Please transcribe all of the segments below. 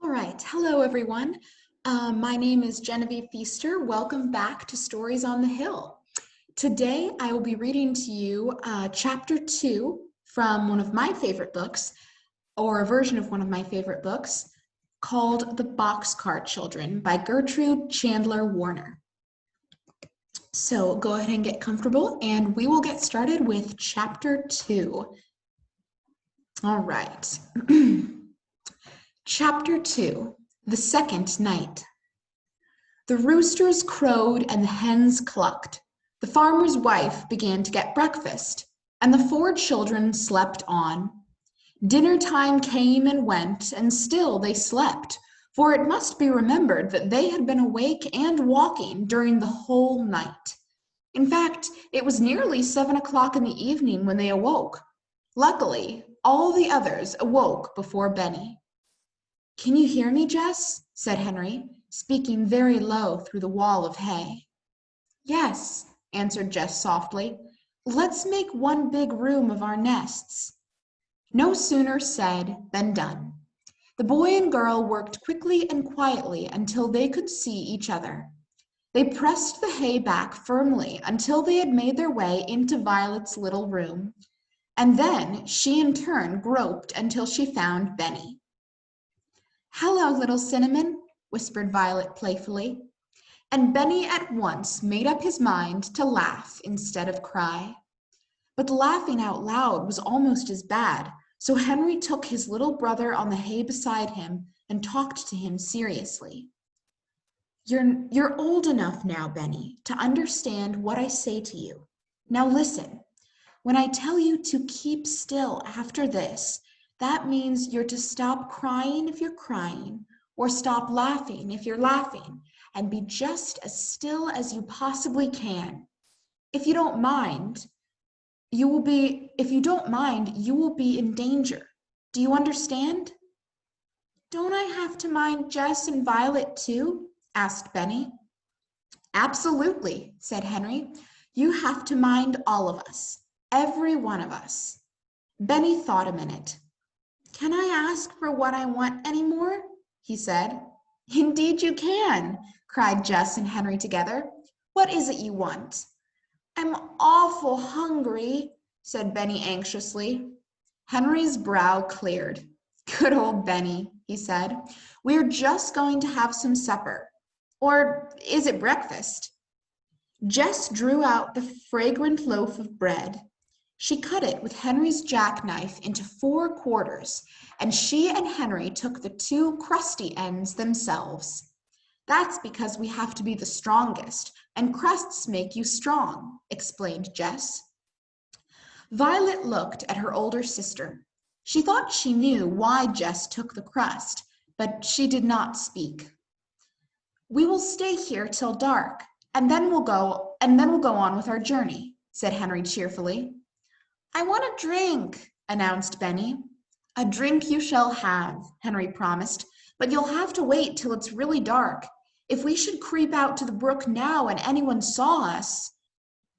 All right, hello everyone. My name is Genevieve Feaster. Welcome back to Stories on the Hill. Today I will be reading to you chapter 2 from one of my favorite books, or a version of one of my favorite books, called The Boxcar Children by Gertrude Chandler Warner. So go ahead and get comfortable and we will get started with chapter 2. All right. Chapter 2, The Second Night. The roosters crowed and the hens clucked. The farmer's wife began to get breakfast, and the 4 children slept on. Dinner time came and went, and still they slept, for it must be remembered that they had been awake and walking during the whole night. In fact, it was nearly 7 o'clock in the evening when they awoke. Luckily, all the others awoke before Benny. "Can you hear me, Jess?" said Henry, speaking very low through the wall of hay. "Yes," answered Jess softly. "Let's make one big room of our nests." No sooner said than done. The boy and girl worked quickly and quietly until they could see each other. They pressed the hay back firmly until they had made their way into Violet's little room, and then she in turn groped until she found Benny. "Hello, little Cinnamon," whispered Violet playfully, and Benny at once made up his mind to laugh instead of cry. But laughing out loud was almost as bad, so Henry took his little brother on the hay beside him and talked to him seriously. You're old enough now, Benny, to understand what I say to you. Now listen. When I tell you to keep still after this, that means you're to stop crying if you're crying, or stop laughing if you're laughing, and be just as still as you possibly can. If you don't mind, you will be in danger. Do you understand?" "Don't I have to mind Jess and Violet too?" asked Benny. "Absolutely," said Henry. "You have to mind all of us, every one of us." Benny thought a minute. "Can I ask for what I want any more?" he said. "Indeed you can," cried Jess and Henry together. "What is it you want?" "I'm awful hungry," said Benny anxiously. Henry's brow cleared. "Good old Benny," he said. "We're just going to have some supper. Or is it breakfast?" Jess drew out the fragrant loaf of bread. She cut it with Henry's jackknife into 4 quarters, and she and Henry took the 2 crusty ends themselves. "That's because we have to be the strongest, and crusts make you strong," explained Jess. Violet looked at her older sister. She thought she knew why Jess took the crust, but she did not speak. "We will stay here till dark, and then we'll go on with our journey," said Henry cheerfully. "I want a drink," announced Benny. "A drink you shall have," Henry promised, "but you'll have to wait till it's really dark. If we should creep out to the brook now and anyone saw us—"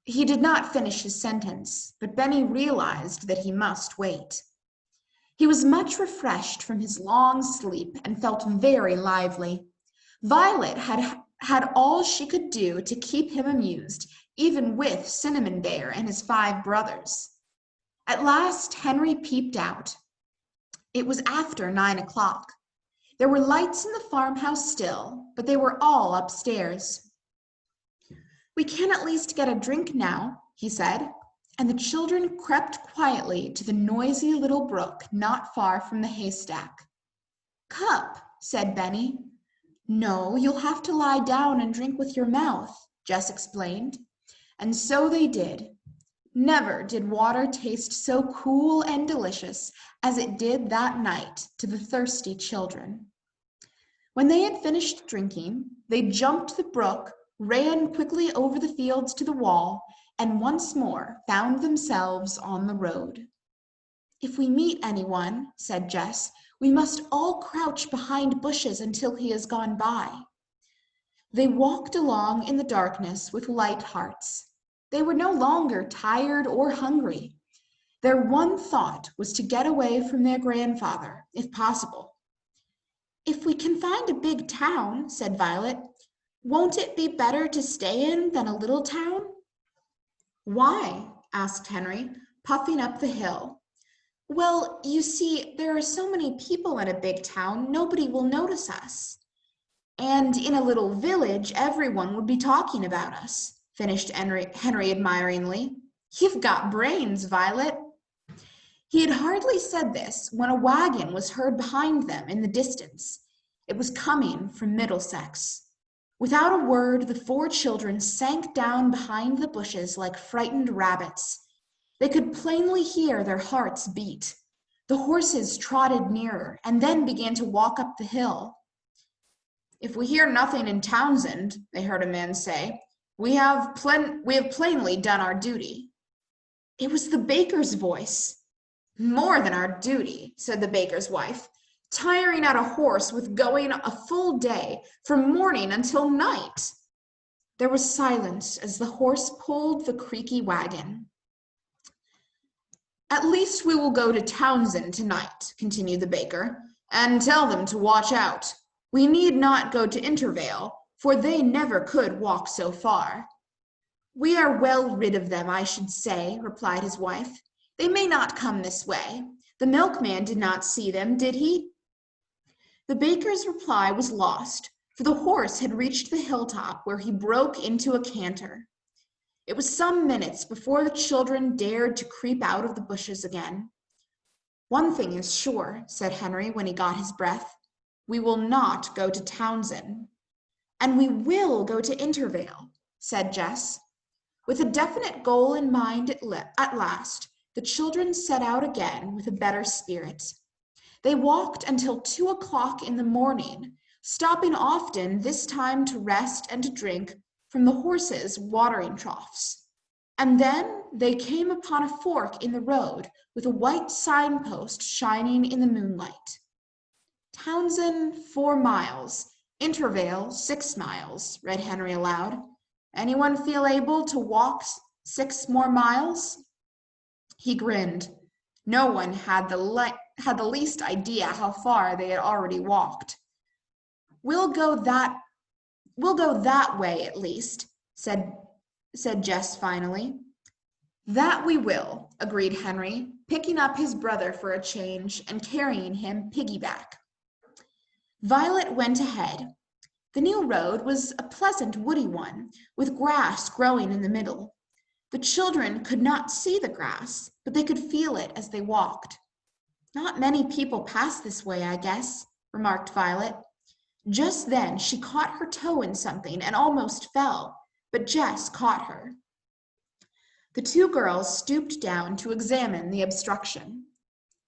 He did not finish his sentence, but Benny realized that he must wait. He was much refreshed from his long sleep and felt very lively. Violet had all she could do to keep him amused, even with Cinnamon Bear and his 5 brothers. At last, Henry peeped out. It was after 9 o'clock. There were lights in the farmhouse still, but they were all upstairs. "We can at least get a drink now," he said, and the children crept quietly to the noisy little brook not far from the haystack. "Cup," said Benny. "No, you'll have to lie down and drink with your mouth," Jess explained. And so they did. Never did water taste so cool and delicious as it did that night to the thirsty children. When they had finished drinking, they jumped the brook, ran quickly over the fields to the wall, and once more found themselves on the road. "If we meet anyone," said Jess, "we must all crouch behind bushes until he has gone by." They walked along in the darkness with light hearts. They were no longer tired or hungry. Their one thought was to get away from their grandfather, if possible. If we can find a big town, said Violet, won't it be better to stay in than a little town? Why? Asked Henry, puffing up the hill. Well, you see, there are so many people in a big town, nobody will notice us. And in a little village, everyone would be talking about us, finished Henry admiringly. You've got brains, Violet. He had hardly said this when a wagon was heard behind them in the distance. It was coming from Middlesex. Without a word, the 4 children sank down behind the bushes like frightened rabbits. They could plainly hear their hearts beat. The horses trotted nearer and then began to walk up the hill. If we hear nothing in Townsend, they heard a man say, we have plainly done our duty. It was the baker's voice. More than our duty, said the baker's wife, tiring out a horse with going a full day from morning until night. There was silence as the horse pulled the creaky wagon. At least we will go to Townsend tonight, continued the baker, and tell them to watch out. We need not go to Intervale, for they never could walk so far. We are well rid of them, I should say, replied his wife. They may not come this way. The milkman did not see them, did he? The baker's reply was lost, for the horse had reached the hilltop where he broke into a canter. It was some minutes before the children dared to creep out of the bushes again. One thing is sure, said Henry when he got his breath. We will not go to Townsend. And we will go to Intervale, said Jess. With a definite goal in mind at last, the children set out again with a better spirit. They walked until 2 o'clock in the morning, stopping often this time to rest and to drink from the horses' watering troughs. And then they came upon a fork in the road with a white signpost shining in the moonlight. Townsend 4 miles, Intervale 6 miles, read Henry aloud. Anyone feel able to walk 6 more miles? He grinned. No one had the least idea how far they had already walked. We'll go that way at least, said Jess finally. That we will, agreed Henry, picking up his brother for a change and carrying him piggyback. Violet went ahead. The new road was a pleasant woody one, with grass growing in the middle. The children could not see the grass, but they could feel it as they walked. Not many people pass this way, I guess, remarked Violet. Just then she caught her toe in something and almost fell, but Jess caught her. The 2 girls stooped down to examine the obstruction.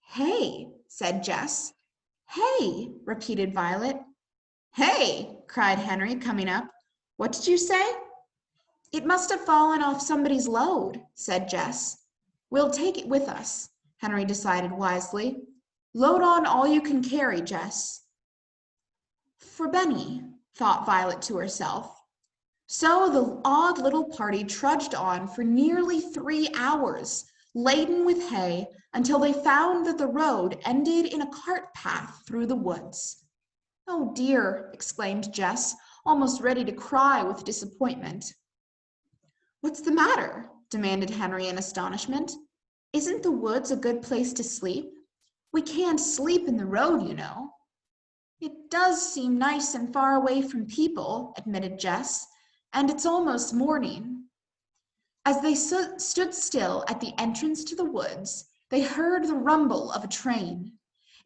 Hey, said Jess. Hey, repeated Violet. Hey, cried Henry, coming up. What did you say? It must have fallen off somebody's load, said Jess. We'll take it with us, Henry decided wisely. Load on all you can carry, Jess. For Benny, thought Violet to herself. So the odd little party trudged on for nearly 3 hours, laden with hay, until they found that the road ended in a cart path through the woods. Oh dear, exclaimed Jess, almost ready to cry with disappointment. What's the matter? Demanded Henry in astonishment. Isn't the woods a good place to sleep? We can't sleep in the road, you know. It does seem nice and far away from people, admitted Jess, and it's almost morning. As they stood still at the entrance to the woods, they heard the rumble of a train.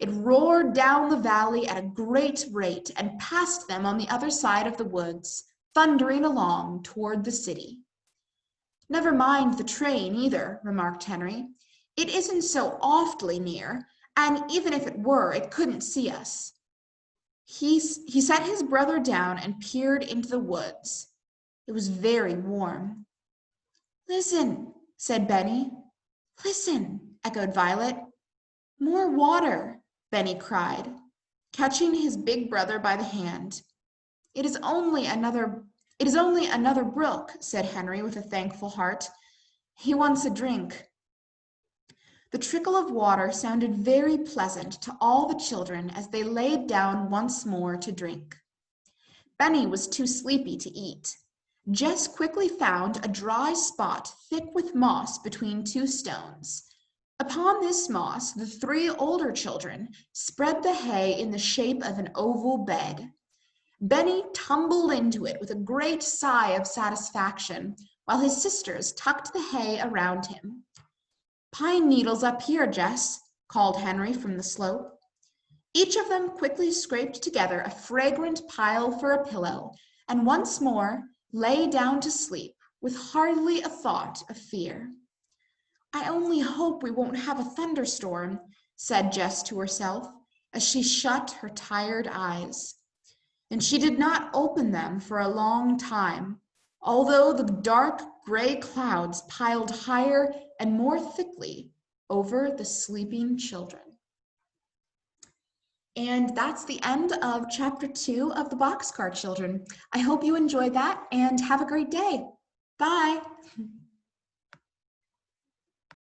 It roared down the valley at a great rate and passed them on the other side of the woods, thundering along toward the city. Never mind the train either, remarked Henry. It isn't so awfully near, and even if it were, it couldn't see us. He set his brother down and peered into the woods. It was very warm. Listen, said Benny. Listen, echoed Violet. More water, Benny cried, catching his big brother by the hand. It is only another brook, said Henry with a thankful heart. He wants a drink. The trickle of water sounded very pleasant to all the children as they laid down once more to drink. Benny was too sleepy to eat. Jess quickly found a dry spot thick with moss between two stones. Upon this moss, the three older children spread the hay in the shape of an oval bed. Benny tumbled into it with a great sigh of satisfaction, while his sisters tucked the hay around him. "Pine needles up here, Jess," called Henry from the slope. Each of them quickly scraped together a fragrant pile for a pillow, and once more lay down to sleep with hardly a thought of fear. "I only hope we won't have a thunderstorm," said Jess to herself as she shut her tired eyes. And she did not open them for a long time, although the dark gray clouds piled higher and more thickly over the sleeping children. And that's the end of chapter 2 of the Boxcar Children. I hope you enjoyed that and have a great day. Bye.